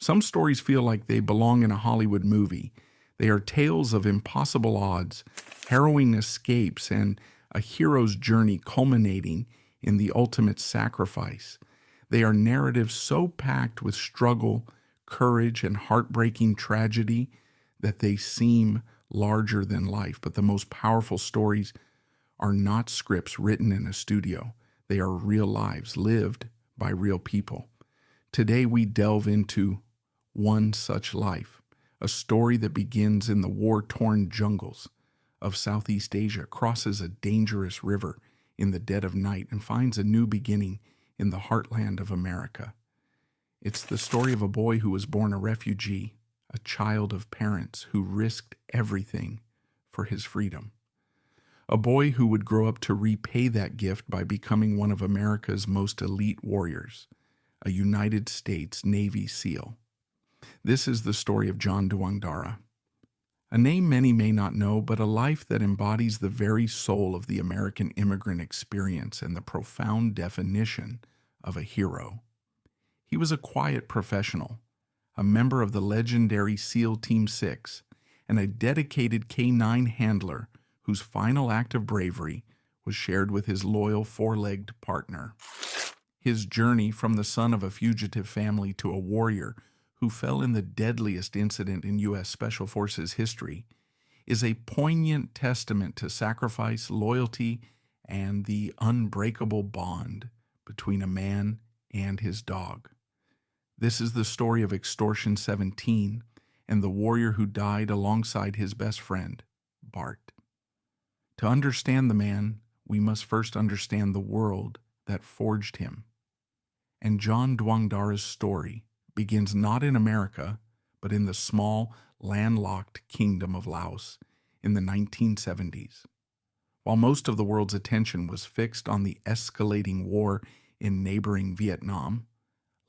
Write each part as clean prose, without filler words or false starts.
Some stories feel like they belong in a Hollywood movie. They are tales of impossible odds, harrowing escapes, and a hero's journey culminating in the ultimate sacrifice. They are narratives so packed with struggle, courage, and heartbreaking tragedy that they seem larger than life. But the most powerful stories are not scripts written in a studio. They are real lives lived by real people. Today we delve into one such life, a story that begins in the war-torn jungles of Southeast Asia, crosses a dangerous river in the dead of night, and finds a new beginning in the heartland of America. It's the story of a boy who was born a refugee, a child of parents who risked everything for his freedom. A boy who would grow up to repay that gift by becoming one of America's most elite warriors, a United States Navy SEAL. This is the story of John Dwang Dara, a name many may not know, but a life that embodies the very soul of the American immigrant experience and the profound definition of a hero. He was a quiet professional, a member of the legendary SEAL Team 6, and a dedicated K-9 handler whose final act of bravery was shared with his loyal four-legged partner. His journey from the son of a fugitive family to a warrior who fell in the deadliest incident in U.S. Special Forces history is a poignant testament to sacrifice, loyalty, and the unbreakable bond between a man and his dog. This is the story of Extortion 17 and the warrior who died alongside his best friend, Bart. To understand the man, we must first understand the world that forged him. And John Dwang Dara's story begins not in America, but in the small, landlocked kingdom of Laos in the 1970s. While most of the world's attention was fixed on the escalating war in neighboring Vietnam,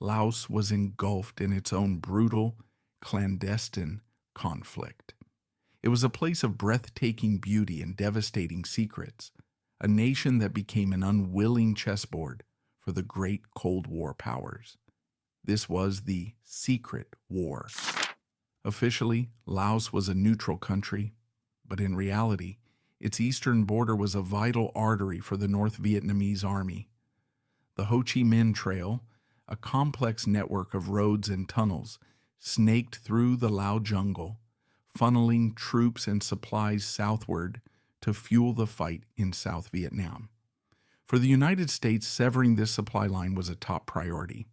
Laos was engulfed in its own brutal, clandestine conflict. It was a place of breathtaking beauty and devastating secrets, a nation that became an unwilling chessboard for the great Cold War powers. This was the Secret War. Officially, Laos was a neutral country, but in reality, its eastern border was a vital artery for the North Vietnamese army. The Ho Chi Minh Trail, a complex network of roads and tunnels, snaked through the Lao jungle, funneling troops and supplies southward to fuel the fight in South Vietnam. For the United States, severing this supply line was a top priority.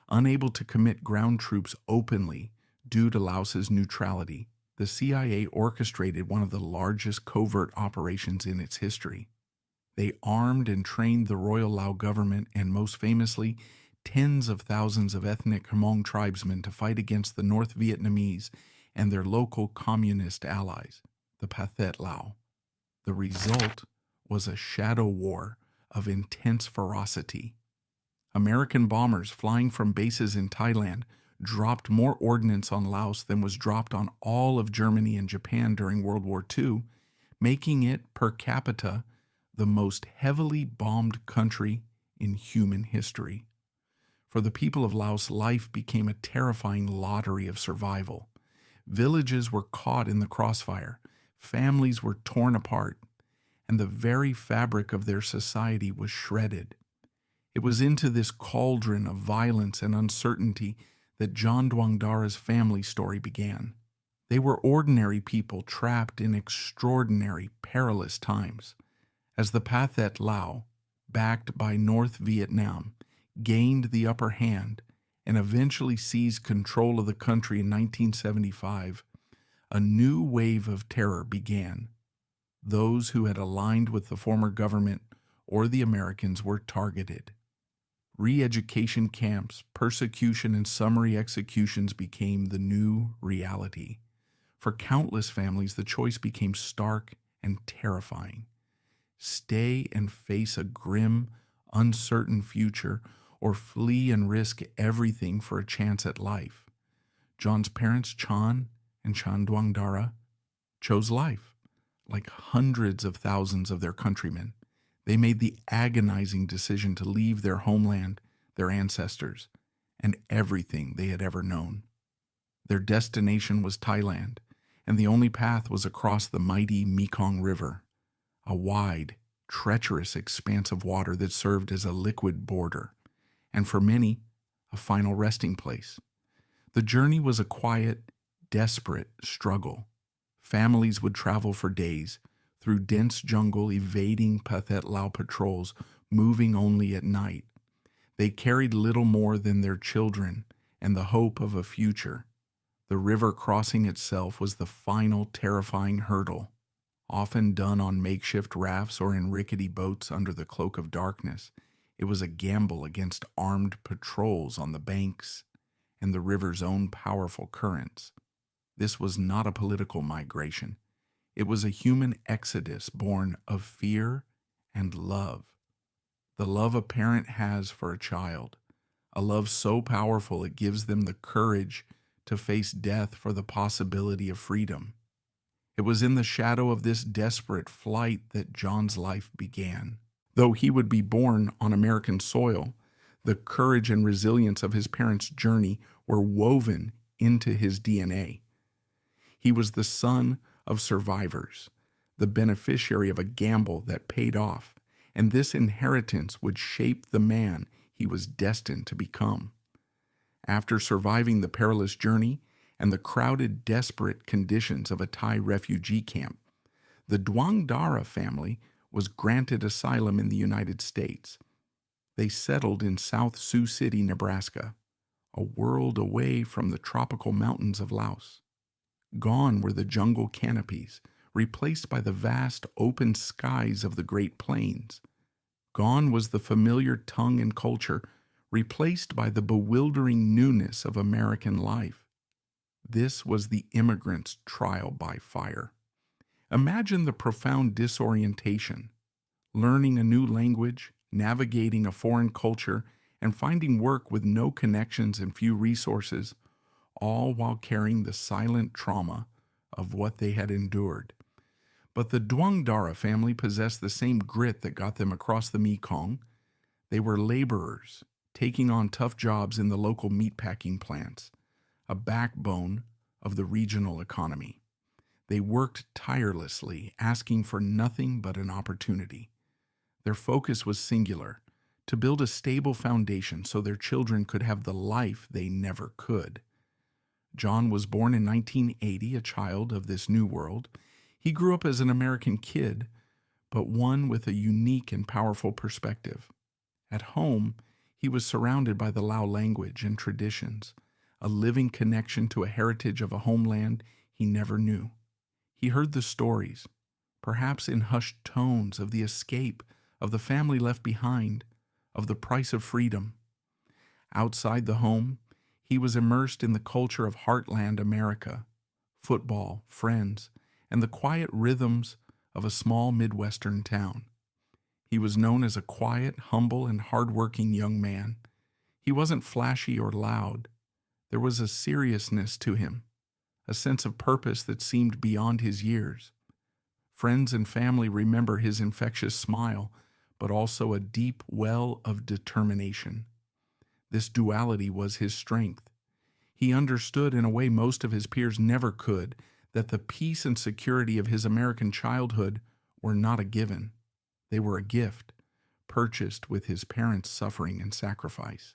Unable to commit ground troops openly due to Laos's neutrality, the CIA orchestrated one of the largest covert operations in its history. They armed and trained the Royal Lao government and, most famously, tens of thousands of ethnic Hmong tribesmen to fight against the North Vietnamese and their local communist allies, the Pathet Lao. The result was a shadow war of intense ferocity. American bombers flying from bases in Thailand dropped more ordnance on Laos than was dropped on all of Germany and Japan during World War II, making it, per capita, the most heavily bombed country in human history. For the people of Laos, life became a terrifying lottery of survival. Villages were caught in the crossfire, families were torn apart, and the very fabric of their society was shredded. It was into this cauldron of violence and uncertainty that John Dwang Dara's family story began. They were ordinary people trapped in extraordinary, perilous times. As the Pathet Lao, backed by North Vietnam, gained the upper hand and eventually seized control of the country in 1975, a new wave of terror began. Those who had aligned with the former government or the Americans were targeted. Re-education camps, persecution, and summary executions became the new reality. For countless families, the choice became stark and terrifying. Stay and face a grim, uncertain future, or flee and risk everything for a chance at life. John's parents, Chan and Chan Dwang Dara, chose life. Like hundreds of thousands of their countrymen, they made the agonizing decision to leave their homeland, their ancestors, and everything they had ever known. Their destination was Thailand, and the only path was across the mighty Mekong River, a wide, treacherous expanse of water that served as a liquid border, and for many, a final resting place. The journey was a quiet, desperate struggle. Families would travel for days, through dense jungle, evading Pathet Lao patrols, moving only at night. They carried little more than their children and the hope of a future. The river crossing itself was the final terrifying hurdle, often done on makeshift rafts or in rickety boats under the cloak of darkness. It was a gamble against armed patrols on the banks and the river's own powerful currents. This was not a political migration. It was a human exodus born of fear and love. The love a parent has for a child, a love so powerful it gives them the courage to face death for the possibility of freedom. It was in the shadow of this desperate flight that John's life began. Though he would be born on American soil, the courage and resilience of his parents' journey were woven into his DNA. He was the son of survivors, the beneficiary of a gamble that paid off, and this inheritance would shape the man he was destined to become. After surviving the perilous journey and the crowded, desperate conditions of a Thai refugee camp, the Dwang Dara family was granted asylum in the United States. They settled in South Sioux City, Nebraska, a world away from the tropical mountains of Laos. Gone were the jungle canopies, replaced by the vast open skies of the Great Plains. Gone was the familiar tongue and culture, replaced by the bewildering newness of American life. This was the immigrant's trial by fire. Imagine the profound disorientation, learning a new language, navigating a foreign culture, and finding work with no connections and few resources, all while carrying the silent trauma of what they had endured. But the Dwang Dara family possessed the same grit that got them across the Mekong. They were laborers, taking on tough jobs in the local meatpacking plants, a backbone of the regional economy. They worked tirelessly, asking for nothing but an opportunity. Their focus was singular, to build a stable foundation so their children could have the life they never could. John was born in 1980, a child of this new world. He grew up as an American kid, but one with a unique and powerful perspective. At home, he was surrounded by the Lao language and traditions, a living connection to a heritage of a homeland he never knew. He heard the stories, perhaps in hushed tones, of the escape, of the family left behind, of the price of freedom. Outside the home, he was immersed in the culture of heartland America, football, friends, and the quiet rhythms of a small Midwestern town. He was known as a quiet, humble, and hardworking young man. He wasn't flashy or loud. There was a seriousness to him, a sense of purpose that seemed beyond his years. Friends and family remember his infectious smile, but also a deep well of determination. This duality was his strength. He understood in a way most of his peers never could that the peace and security of his American childhood were not a given. They were a gift, purchased with his parents' suffering and sacrifice.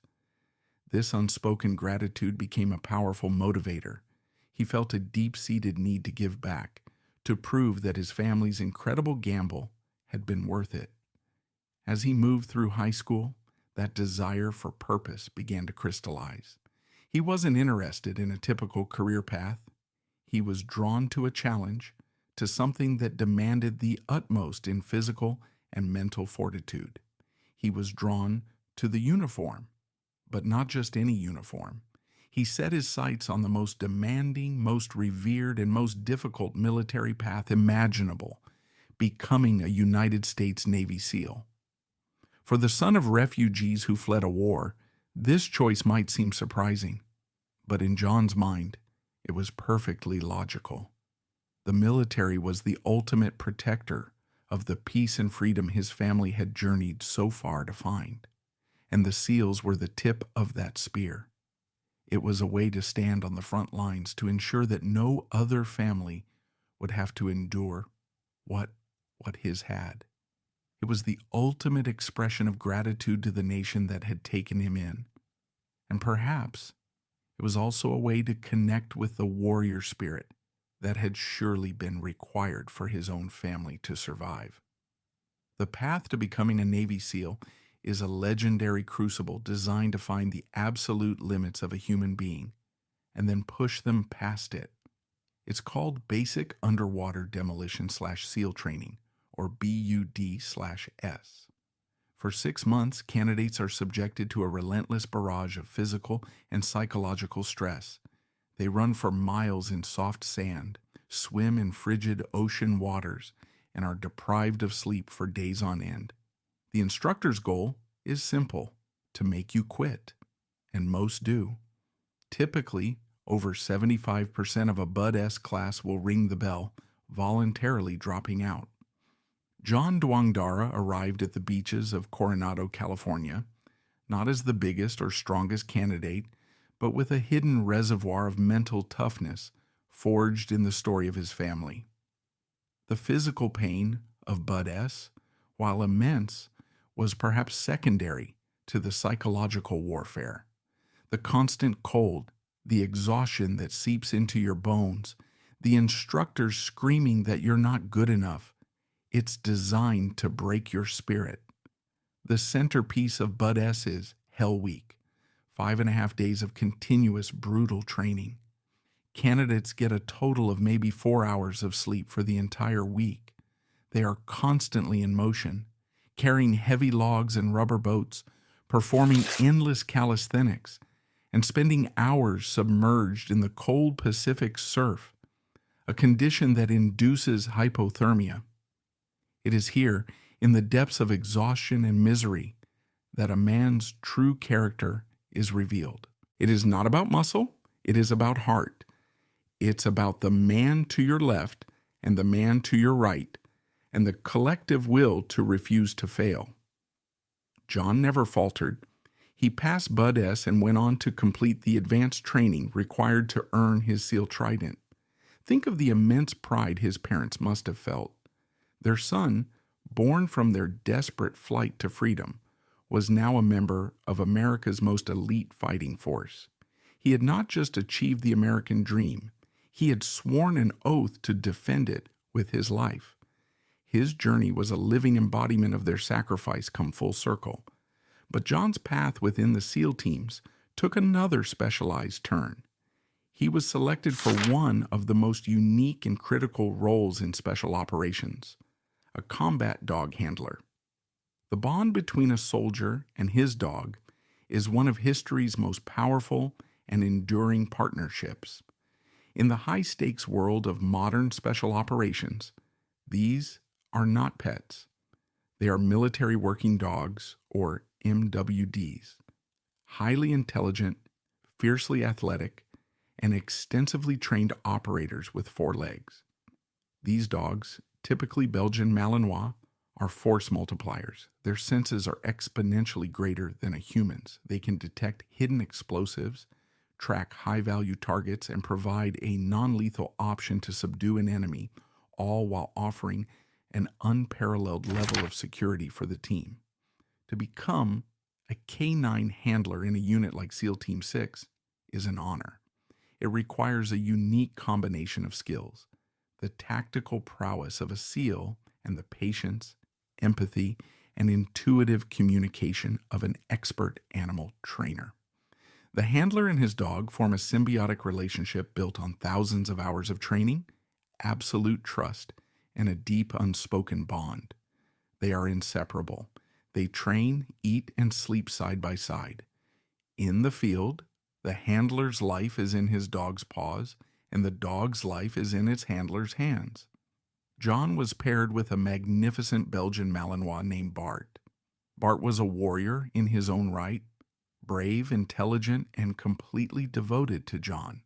This unspoken gratitude became a powerful motivator. He felt a deep-seated need to give back, to prove that his family's incredible gamble had been worth it. As he moved through high school, that desire for purpose began to crystallize. He wasn't interested in a typical career path. He was drawn to a challenge, to something that demanded the utmost in physical and mental fortitude. He was drawn to the uniform, but not just any uniform. He set his sights on the most demanding, most revered, and most difficult military path imaginable, becoming a United States Navy SEAL. For the son of refugees who fled a war, this choice might seem surprising, but in John's mind, it was perfectly logical. The military was the ultimate protector of the peace and freedom his family had journeyed so far to find, and the SEALs were the tip of that spear. It was a way to stand on the front lines to ensure that no other family would have to endure what his had. It was the ultimate expression of gratitude to the nation that had taken him in. And perhaps it was also a way to connect with the warrior spirit that had surely been required for his own family to survive. The path to becoming a Navy SEAL is a legendary crucible designed to find the absolute limits of a human being and then push them past it. It's called Basic Underwater Demolition / SEAL Training, or BUD/S. For 6 months, candidates are subjected to a relentless barrage of physical and psychological stress. They run for miles in soft sand, swim in frigid ocean waters, and are deprived of sleep for days on end. The instructor's goal is simple: to make you quit, and most do. Typically, over 75% of a BUD/S class will ring the bell, voluntarily dropping out. John Dwang Dara arrived at the beaches of Coronado, California, not as the biggest or strongest candidate, but with a hidden reservoir of mental toughness forged in the story of his family. The physical pain of BUD/S, while immense, was perhaps secondary to the psychological warfare. The constant cold, the exhaustion that seeps into your bones, the instructors screaming that you're not good enough. It's designed to break your spirit. The centerpiece of BUD/S is Hell Week, 5.5 days of continuous brutal training. Candidates get a total of maybe 4 hours of sleep for the entire week. They are constantly in motion, carrying heavy logs and rubber boats, performing endless calisthenics, and spending hours submerged in the cold Pacific surf, a condition that induces hypothermia. It is here, in the depths of exhaustion and misery, that a man's true character is revealed. It is not about muscle, it is about heart. It's about the man to your left and the man to your right, and the collective will to refuse to fail. John never faltered. He passed BUD/S and went on to complete the advanced training required to earn his SEAL Trident. Think of the immense pride his parents must have felt. Their son, born from their desperate flight to freedom, was now a member of America's most elite fighting force. He had not just achieved the American dream, he had sworn an oath to defend it with his life. His journey was a living embodiment of their sacrifice come full circle. But John's path within the SEAL teams took another specialized turn. He was selected for one of the most unique and critical roles in special operations: a combat dog handler. The bond between a soldier and his dog is one of history's most powerful and enduring partnerships. In the high-stakes world of modern special operations, these are not pets. They are military working dogs, or MWDs, highly intelligent, fiercely athletic, and extensively trained operators with 4 legs. These dogs, typically Belgian Malinois, are force multipliers. Their senses are exponentially greater than a human's. They can detect hidden explosives, track high-value targets, and provide a non-lethal option to subdue an enemy, all while offering an unparalleled level of security for the team. To become a K9 handler in a unit like SEAL Team 6 is an honor. It requires a unique combination of skills: the tactical prowess of a SEAL and the patience, empathy, and intuitive communication of an expert animal trainer. The handler and his dog form a symbiotic relationship built on thousands of hours of training, absolute trust, and a deep unspoken bond. They are inseparable. They train, eat, and sleep side by side. In the field, the handler's life is in his dog's paws, and the dog's life is in its handler's hands. John was paired with a magnificent Belgian Malinois named Bart. Bart was a warrior in his own right, brave, intelligent, and completely devoted to John.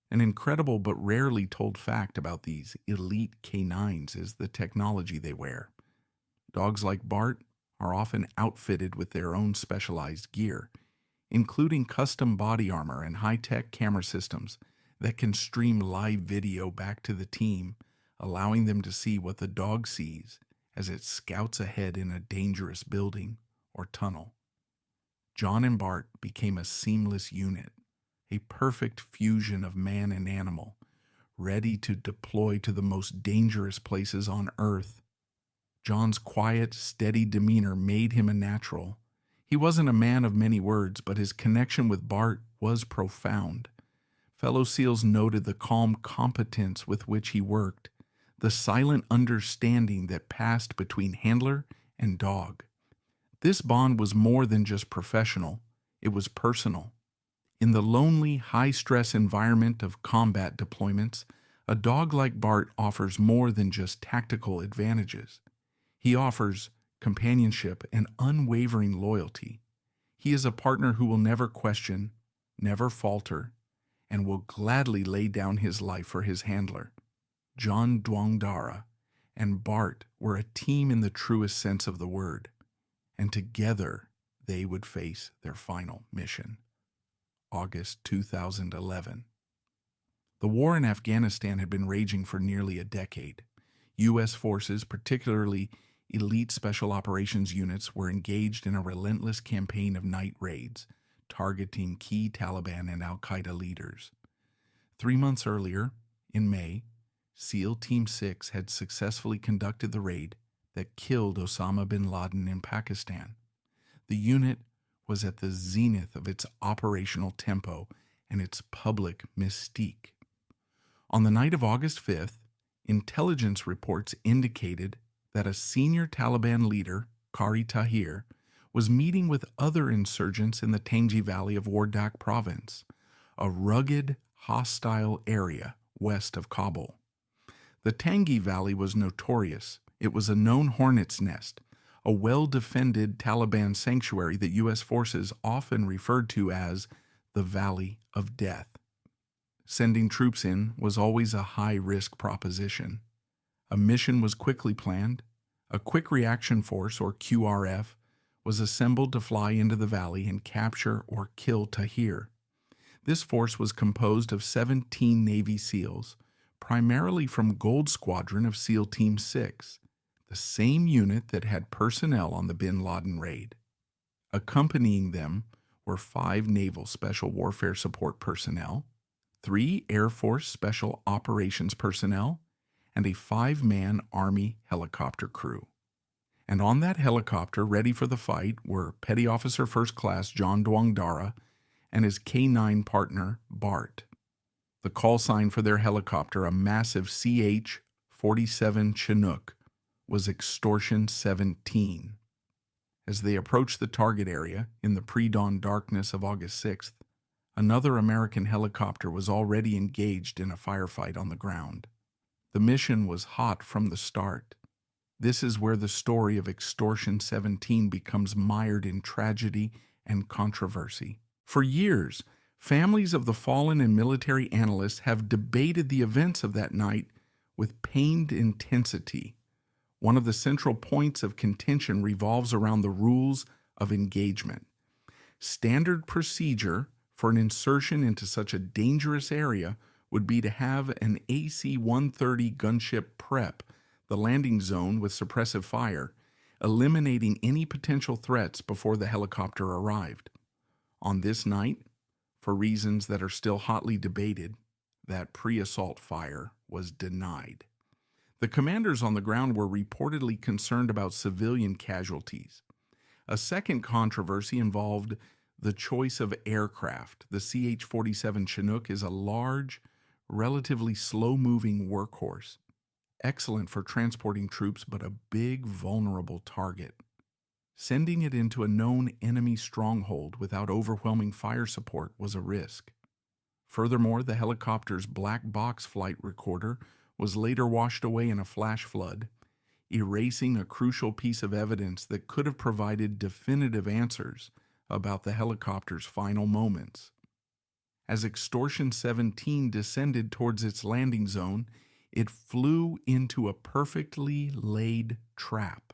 An incredible but rarely told fact about these elite canines is the technology they wear. Dogs like Bart are often outfitted with their own specialized gear, including custom body armor and high-tech camera systems that can stream live video back to the team, allowing them to see what the dog sees as it scouts ahead in a dangerous building or tunnel. John and Bart became a seamless unit, a perfect fusion of man and animal, ready to deploy to the most dangerous places on Earth. John's quiet, steady demeanor made him a natural. He wasn't a man of many words, but his connection with Bart was profound. Fellow SEALs noted the calm competence with which he worked, the silent understanding that passed between handler and dog. This bond was more than just professional, it was personal. In the lonely, high-stress environment of combat deployments, a dog like Bart offers more than just tactical advantages. He offers companionship and unwavering loyalty. He is a partner who will never question, never falter, and will gladly lay down his life for his handler. John Dwang Dara and Bart were a team in the truest sense of the word, and together they would face their final mission. August 2011. The war in Afghanistan had been raging for nearly a decade. U.S. forces, particularly elite special operations units, were engaged in a relentless campaign of night raids, targeting key Taliban and al-Qaeda leaders. 3 months earlier, in May, SEAL Team 6 had successfully conducted the raid that killed Osama bin Laden in Pakistan. The unit was at the zenith of its operational tempo and its public mystique. On the night of August 5th, intelligence reports indicated that a senior Taliban leader, Qari Tahir, was meeting with other insurgents in the Tangi Valley of Wardak province, a rugged, hostile area west of Kabul. The Tangi Valley was notorious. It was a known hornet's nest, a well-defended Taliban sanctuary that U.S. forces often referred to as the Valley of Death. Sending troops in was always a high-risk proposition. A mission was quickly planned. A Quick Reaction Force, or QRF, was assembled to fly into the valley and capture or kill Tahir. This force was composed of 17 Navy SEALs, primarily from Gold Squadron of SEAL Team 6, the same unit that had personnel on the bin Laden raid. Accompanying them were 5 Naval Special Warfare Support personnel, 3 Air Force Special Operations personnel, and a 5-man Army helicopter crew. And on that helicopter, ready for the fight, were Petty Officer First Class John Dwang Dara and his K-9 partner, Bart. The call sign for their helicopter, a massive CH-47 Chinook, was Extortion 17. As they approached the target area in the pre-dawn darkness of August 6th, another American helicopter was already engaged in a firefight on the ground. The mission was hot from the start. This is where the story of Extortion 17 becomes mired in tragedy and controversy. For years, families of the fallen and military analysts have debated the events of that night with pained intensity. One of the central points of contention revolves around the rules of engagement. Standard procedure for an insertion into such a dangerous area would be to have an AC-130 gunship prep the landing zone with suppressive fire, eliminating any potential threats before the helicopter arrived. On this night, for reasons that are still hotly debated, that pre-assault fire was denied. The commanders on the ground were reportedly concerned about civilian casualties. A second controversy involved the choice of aircraft. The CH-47 Chinook is a large, relatively slow-moving workhorse, excellent for transporting troops, but a big, vulnerable target. Sending it into a known enemy stronghold without overwhelming fire support was a risk. Furthermore, the helicopter's black box flight recorder was later washed away in a flash flood, erasing a crucial piece of evidence that could have provided definitive answers about the helicopter's final moments. As Extortion 17 descended towards its landing zone, it flew into a perfectly laid trap.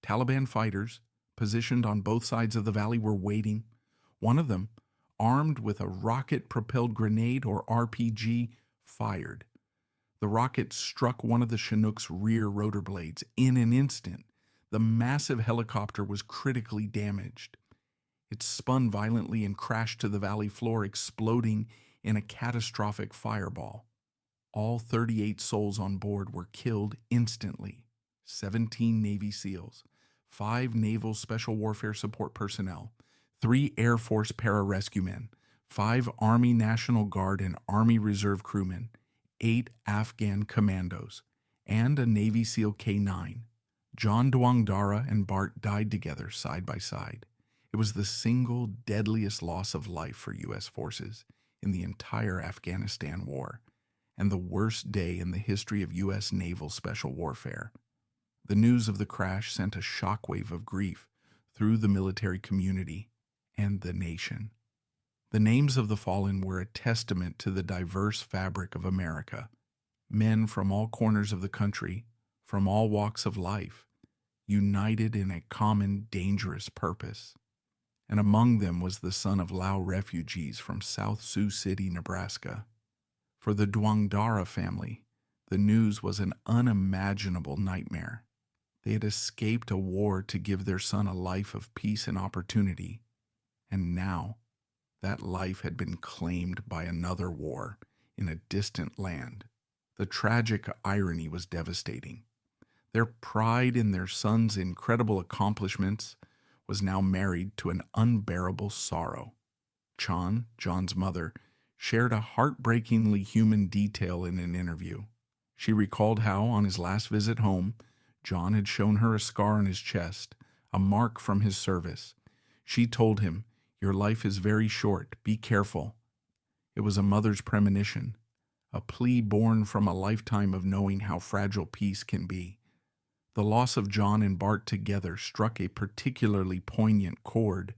Taliban fighters, positioned on both sides of the valley, were waiting. One of them, armed with a rocket-propelled grenade or RPG, fired. The rocket struck one of the Chinook's rear rotor blades. In an instant, the massive helicopter was critically damaged. It spun violently and crashed to the valley floor, exploding in a catastrophic fireball. All 38 souls on board were killed instantly. 17 Navy SEALs, 5 Naval Special Warfare Support personnel, 3 Air Force pararescue men, 5 Army National Guard and Army Reserve crewmen, 8 Afghan commandos, and a Navy SEAL K-9. John Dwang Dara and Bart died together side by side. It was the single deadliest loss of life for U.S. forces in the entire Afghanistan war, and the worst day in the history of U.S. naval special warfare. The news of the crash sent a shockwave of grief through the military community and the nation. The names of the fallen were a testament to the diverse fabric of America. Men from all corners of the country, from all walks of life, united in a common dangerous purpose. And among them was the son of Lao refugees from South Sioux City, Nebraska. For the Douangdara family, the news was an unimaginable nightmare. They had escaped a war to give their son a life of peace and opportunity, and now that life had been claimed by another war in a distant land. The tragic irony was devastating. Their pride in their son's incredible accomplishments was now married to an unbearable sorrow. John's mother, shared a heartbreakingly human detail in an interview. She recalled how, on his last visit home, John had shown her a scar on his chest, a mark from his service. She told him, "Your life is very short. Be careful." It was a mother's premonition, a plea born from a lifetime of knowing how fragile peace can be. The loss of John and Bart together struck a particularly poignant chord